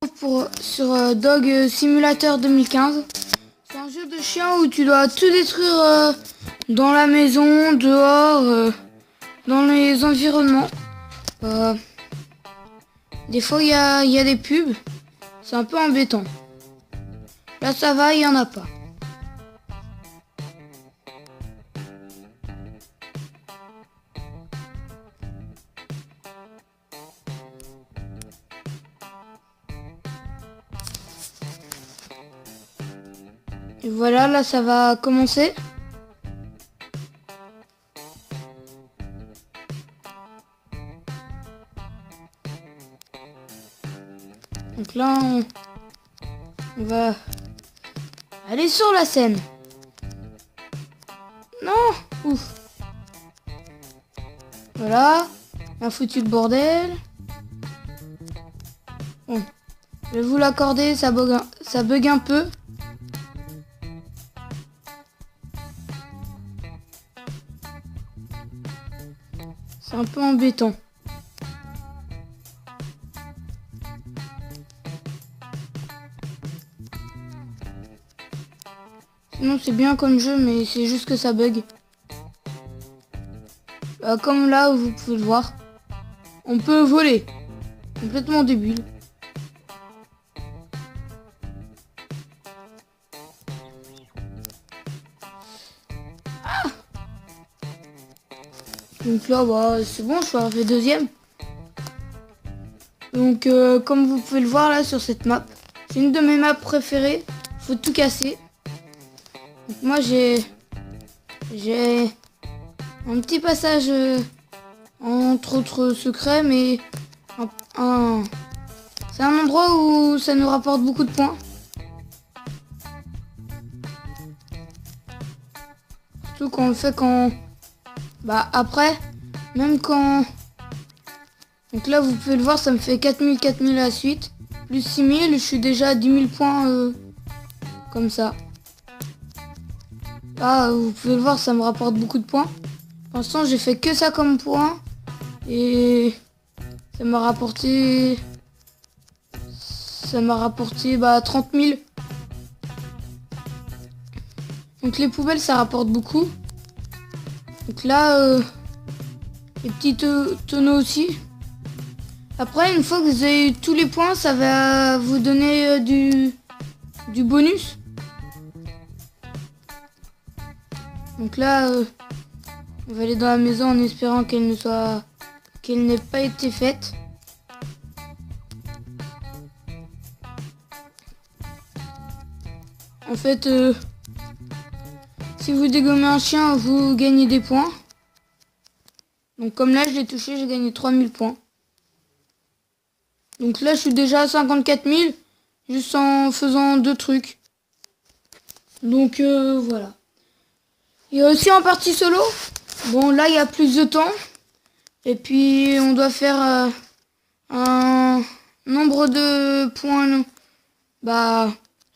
Sur Dog Simulator 2015. C'est un jeu de chien où tu dois tout détruire dans la maison, dehors, dans les environnements. Des fois il y a des pubs, c'est un peu embêtant. Là ça va, il n'y en a pas. Et voilà, là ça va commencer. Donc là on va aller sur la scène. Non, ouf. Voilà, on a foutu le bordel. Bon, je vais vous l'accorder, ça bug un peu. C'est un peu embêtant. Sinon c'est bien comme jeu, mais c'est juste que ça bug. Comme là où vous pouvez le voir. On peut voler. Complètement débile. Ah, donc là, bah, c'est bon, je suis arrivé deuxième. Donc comme vous pouvez le voir là sur cette map, c'est une de mes maps préférées. Faut tout casser. Donc moi j'ai un petit passage entre autres secrets, mais c'est un endroit où ça nous rapporte beaucoup de points. Surtout quand on le fait après, même quand... Donc là vous pouvez le voir, ça me fait 4000 à la suite. Plus 6000, je suis déjà à 10 000 points comme ça. Là vous pouvez le voir, ça me rapporte beaucoup de points. Pour l'instant j'ai fait que ça comme point. Et ça m'a rapporté 30 000. Donc les poubelles ça rapporte beaucoup. Donc là les petits tonneaux aussi. Après une fois que vous avez eu tous les points, ça va vous donner du bonus. Donc là on va aller dans la maison en espérant qu'elle n'ait pas été faite. En fait, si vous dégommez un chien, vous gagnez des points. Donc comme là, je l'ai touché, j'ai gagné 3000 points. Donc là, je suis déjà à 54 000, juste en faisant 2 trucs. Donc voilà. Il y a aussi en partie solo. Bon, là, il y a plus de temps. Et puis, on doit faire un nombre de points,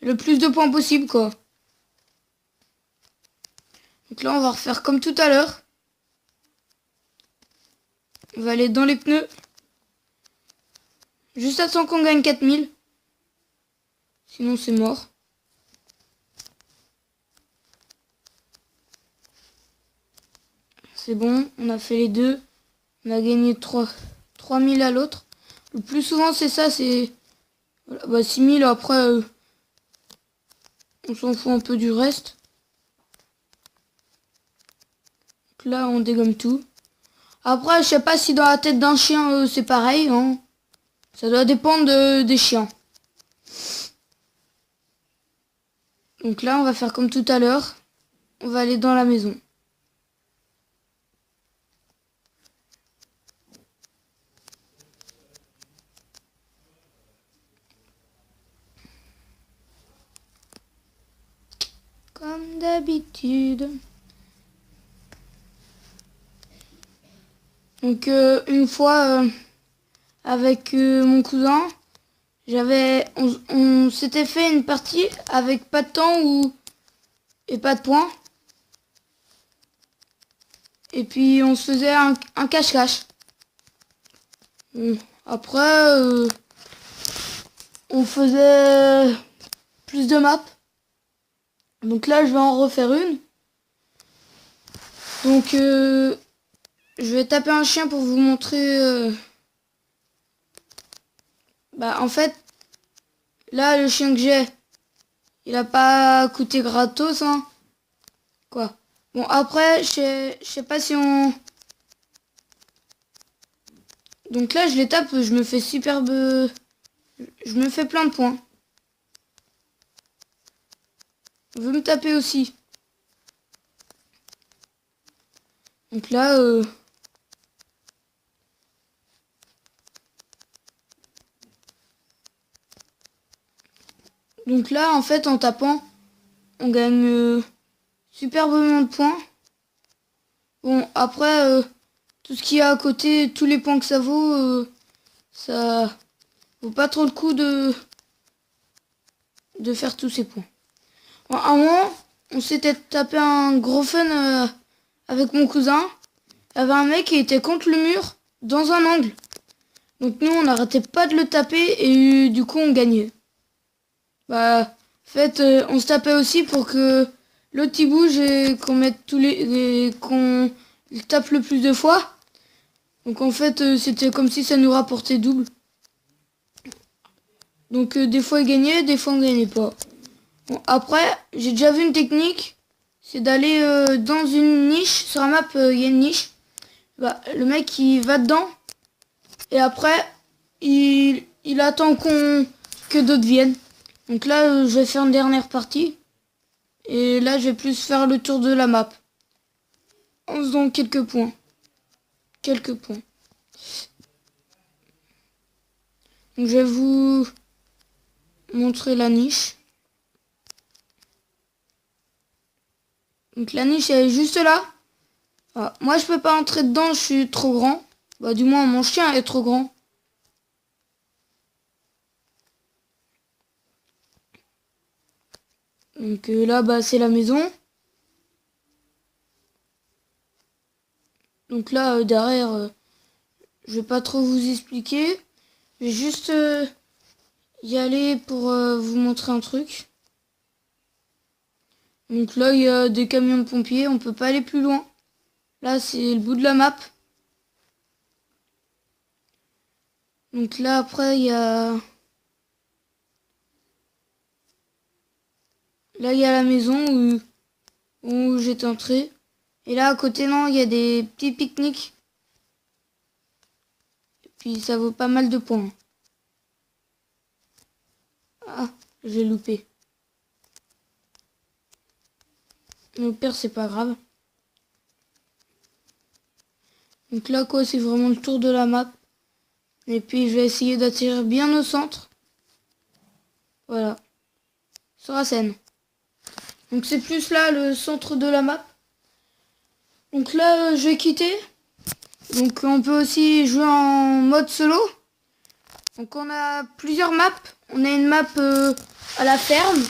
le plus de points possible, quoi. Donc là, on va refaire comme tout à l'heure. On va aller dans les pneus. Juste à temps qu'on gagne 4000. Sinon, c'est mort. C'est bon, on a fait les deux. On a gagné 3000 à l'autre. Le plus souvent, c'est ça, c'est... Voilà, 6000, après, on s'en fout un peu du reste. Donc là, on dégomme tout. Après, je sais pas si dans la tête d'un chien, c'est pareil. Hein. Ça doit dépendre des chiens. Donc là, on va faire comme tout à l'heure. On va aller dans la maison. Comme d'habitude. Donc une fois avec mon cousin, on s'était fait une partie avec pas de temps et pas de points. Et puis on se faisait un cache-cache. Après on faisait plus de maps. Donc là, je vais en refaire une. Donc, je vais taper un chien pour vous montrer. En fait, là, le chien que j'ai, il a pas coûté gratos, hein. Quoi. Bon, après, je sais pas si on... Donc là, je les tape, je me fais superbe... Je me fais plein de points. On veut me taper aussi. Donc là, Donc là, en fait, en tapant, on gagne superbement de points. Bon, après, tout ce qu'il y a à côté, tous les points que ça ça vaut pas trop le coup de faire tous ces points. Bon, à un moment, on s'était tapé un gros fun avec mon cousin. Il y avait un mec qui était contre le mur, dans un angle. Donc nous, on n'arrêtait pas de le taper et du coup, on gagnait. En fait, on se tapait aussi pour que l'autre il bouge et qu'on mette qu'on tape le plus de fois. Donc en fait, c'était comme si ça nous rapportait double. Donc des fois il gagnait, des fois on gagnait pas. Bon, après, j'ai déjà vu une technique, c'est d'aller dans une niche. Sur la map, il y a une niche. Le mec il va dedans et après il attend que d'autres viennent. Donc là, je vais faire une dernière partie. Et là, je vais plus faire le tour de la map. En faisant quelques points. Quelques points. Donc je vais vous montrer la niche. Donc la niche, elle est juste là. Moi, je peux pas entrer dedans, je suis trop grand. Du moins, mon chien est trop grand. Donc là, c'est la maison. Donc là, derrière, je vais pas trop vous expliquer. Je vais juste y aller pour vous montrer un truc. Donc là, il y a des camions de pompiers. On peut pas aller plus loin. Là, c'est le bout de la map. Donc là, après, il y a... Là, il y a la maison où j'étais entré. Et là, à côté, non, il y a des petits pique-niques. Et puis, ça vaut pas mal de points. Ah, j'ai loupé. Mais au pire, c'est pas grave. Donc là, quoi, c'est vraiment le tour de la map. Et puis, je vais essayer d'atterrir bien au centre. Voilà. Sur la scène. Donc c'est plus là le centre de la map. Donc là je vais quitter. Donc on peut aussi jouer en mode solo. Donc on a plusieurs maps. On a une map à la ferme.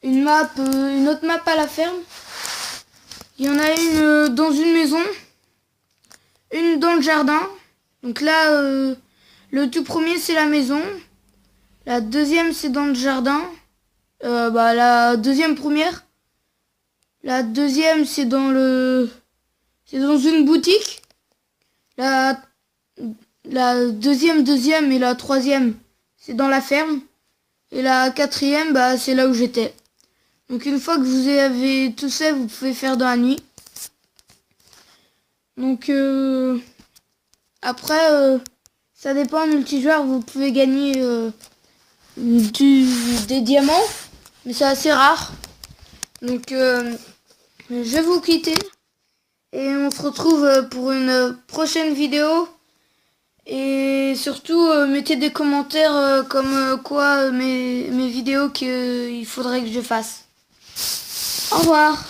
Une autre map à la ferme. Il y en a une dans une maison. Une dans le jardin. Donc là le tout premier c'est la maison. La deuxième c'est dans le jardin. La deuxième première. La deuxième c'est dans une boutique. La deuxième et la troisième c'est dans la ferme. Et la quatrième c'est là où j'étais. Donc une fois que vous avez tout ça, vous pouvez faire dans la nuit. Donc après ça dépend, multijoueur, vous pouvez gagner des diamants, mais c'est assez rare. Donc je vais vous quitter et on se retrouve pour une prochaine vidéo. Et surtout mettez des commentaires comme quoi mes vidéos qu'il faudrait que je fasse. Au revoir.